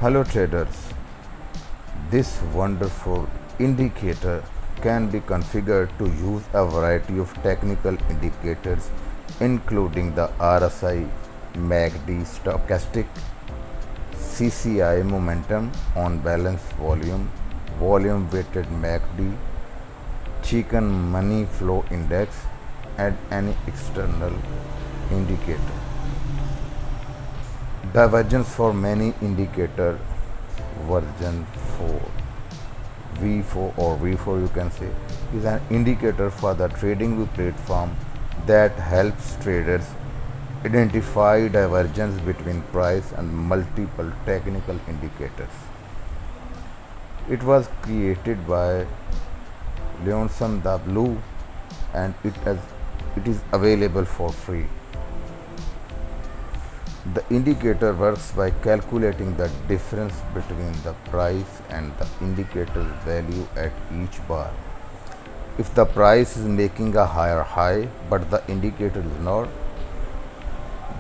Hello traders, this wonderful indicator can be configured to use a variety of technical indicators including the RSI, MACD stochastic, CCI momentum on balance volume, volume weighted MACD, chicken money flow index and any external indicator. Divergence for many indicator version 4 V4 or V4 you can say is an indicator for the TradingView platform that helps traders identify divergence between price and multiple technical indicators. It was created by Leonson the Blue and it is available for free. The indicator works by calculating the difference between the price and the indicator's value at each bar. If the price is making a higher high but the indicator is not,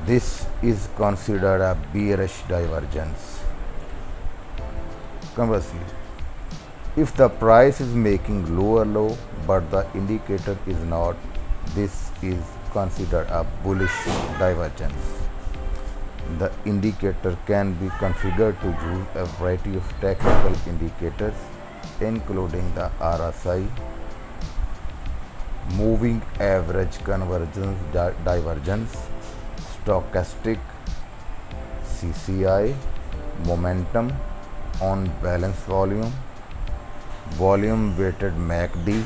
this is considered a bearish divergence. Conversely, if the price is making lower low but the indicator is not, this is considered a bullish divergence. The indicator can be configured to use a variety of technical indicators including the RSI, moving average convergence divergence, stochastic, CCI, momentum on balance volume, volume weighted MACD,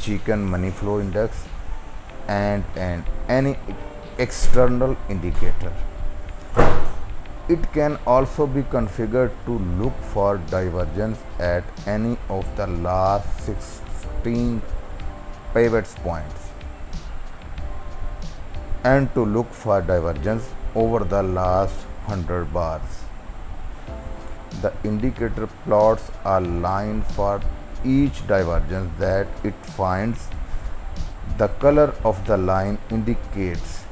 chicken money flow index and any external indicator. It can also be configured to look for divergence at any of the last 16 pivot points and to look for divergence over the last 100 bars. The indicator plots a line for each divergence that it finds. The color of the line indicates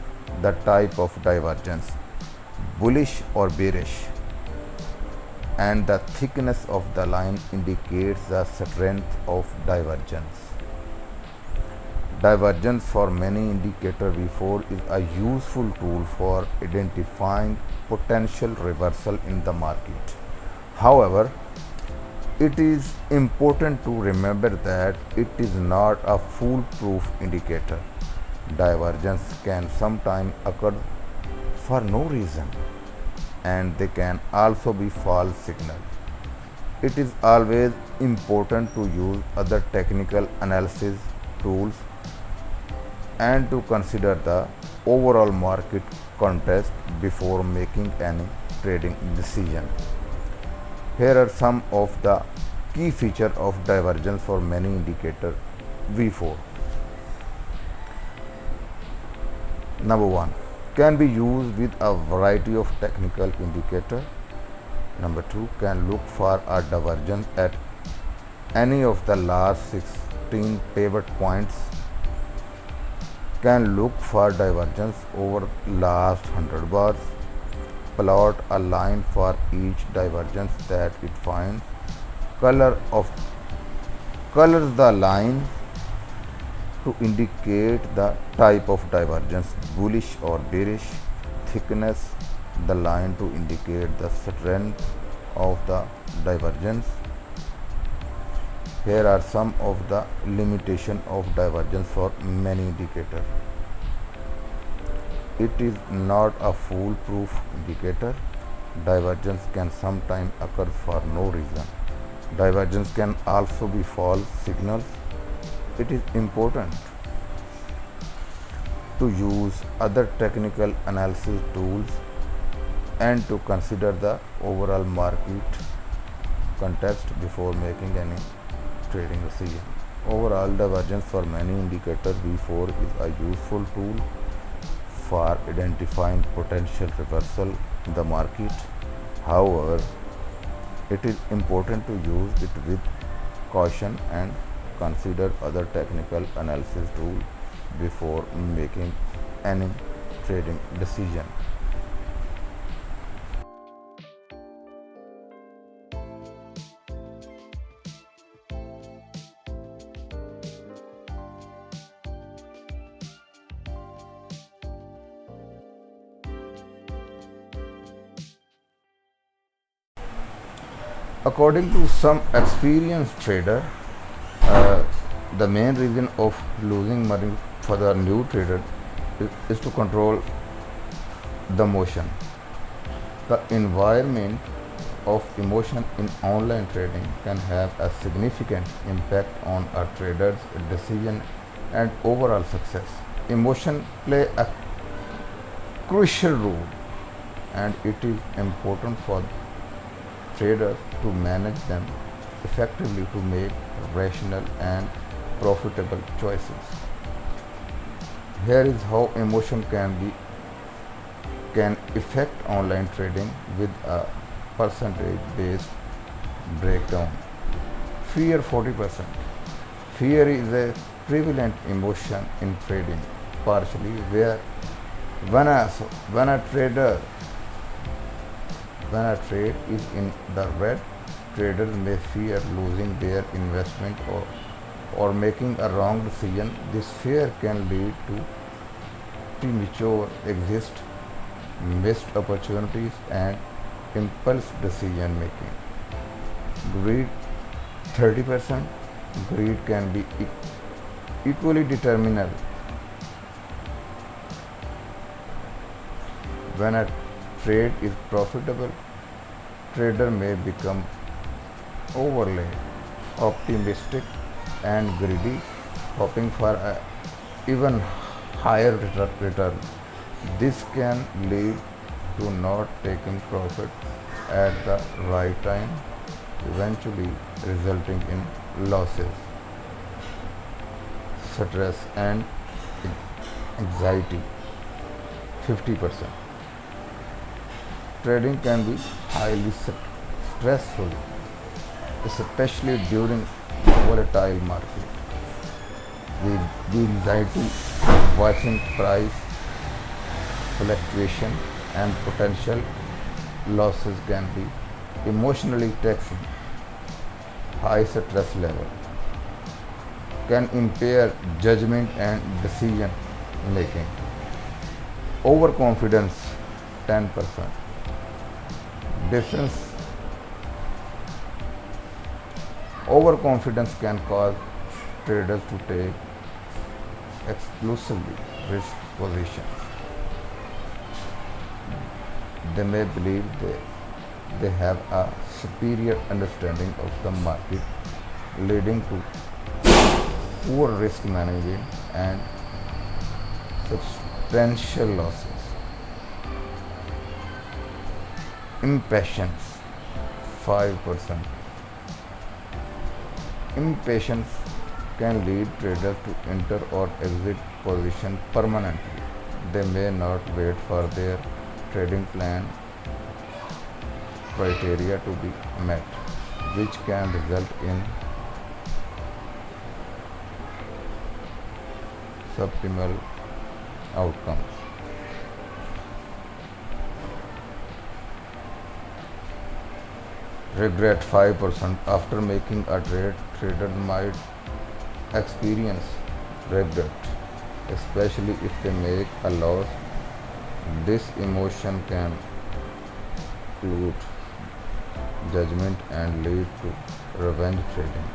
the type of divergence, bullish or bearish, and the thickness of the line indicates the strength of divergence. Divergence for many indicator V4 is a useful tool for identifying potential reversal in the market. However, it is important to remember that it is not a foolproof indicator. Divergence can sometimes occur for no reason and they can also be false signal. It is always important to use other technical analysis tools and to consider the overall market context before making any trading decision. Here are some of the key features of divergence for many indicator V4. Number 1, can be used with a variety of technical indicator. Number 2, can look for a divergence at any of the last 16 pivot points. Can look for divergence over last 100 bars. Plot a line for each divergence that it finds. Colors the line to indicate the type of divergence, bullish or bearish. Thickness the line to indicate the strength of the divergence. Here are some of the limitations of divergence for many indicators. It is not a foolproof indicator. Divergence can sometimes occur for no reason. Divergence can also be false signals. It is important to use other technical analysis tools and to consider the overall market context before making any trading decision. Overall, divergence for many indicators V4 is a useful tool for identifying potential reversal in the market. However, it is important to use it with caution and consider other technical analysis tools before making any trading decision. According to some experienced trader, uh, the main reason of losing money for the new trader is to control the motion. The environment of emotion in online trading can have a significant impact on a trader's decision and overall success. Emotion play a crucial role, and it is important for traders to manage them effectively to make rational and profitable choices. Here is how emotion can affect online trading with a percentage based breakdown. Fear 40%. Fear is a prevalent emotion in trading, partially where when a, when a trader when a trade is in the red, traders may fear losing their investment or making a wrong decision. This fear can lead to premature exit, missed opportunities, and impulse decision making. Greed 30%. Greed can be equally determinal. When a trade is profitable, trader may become overly optimistic and greedy, hoping for a even higher return. This can lead to not taking profit at the right time, eventually resulting in losses. Stress and anxiety 50%. Trading can be highly stressful, especially during volatile market. The anxiety of watching price fluctuation and potential losses can be emotionally taxing. High stress level can impair judgment and decision making. Overconfidence 10%. Difference Overconfidence can cause traders to take exclusively risk positions. They may believe they have a superior understanding of the market, leading to poor risk management and substantial losses. Impatience 5%. Impatience can lead traders to enter or exit position permanently. They may not wait for their trading plan criteria to be met, which can result in suboptimal outcomes. Regret 5%. After making a trade, trader might experience regret, especially if they make a loss. This emotion can cloud judgment and lead to revenge trading,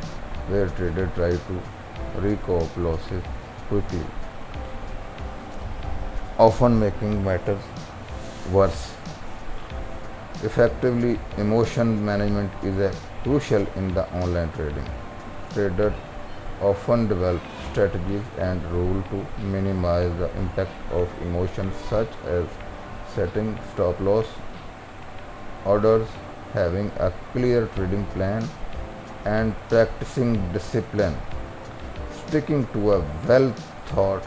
where traders try to recoup losses quickly, often making matters worse. Effectively, emotion management is crucial in the online trading. Traders often develop strategies and rules to minimize the impact of emotions, such as setting stop loss orders, having a clear trading plan, and practicing discipline. Sticking to a well thought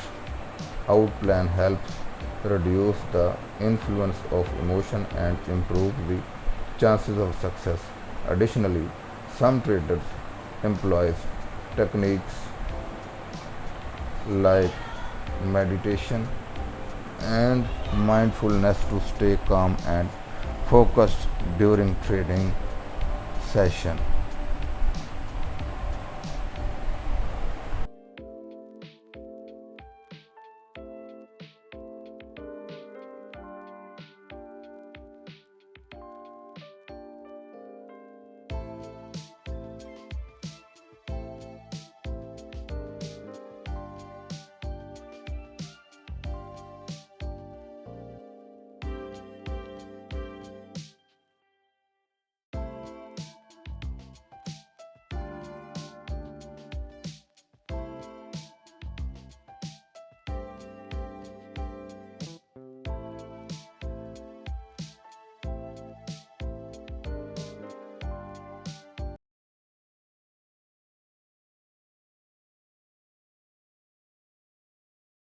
out plan helps reduce the influence of emotion and improve the chances of success. Additionally, some traders employ techniques like meditation and mindfulness to stay calm and focused during trading session.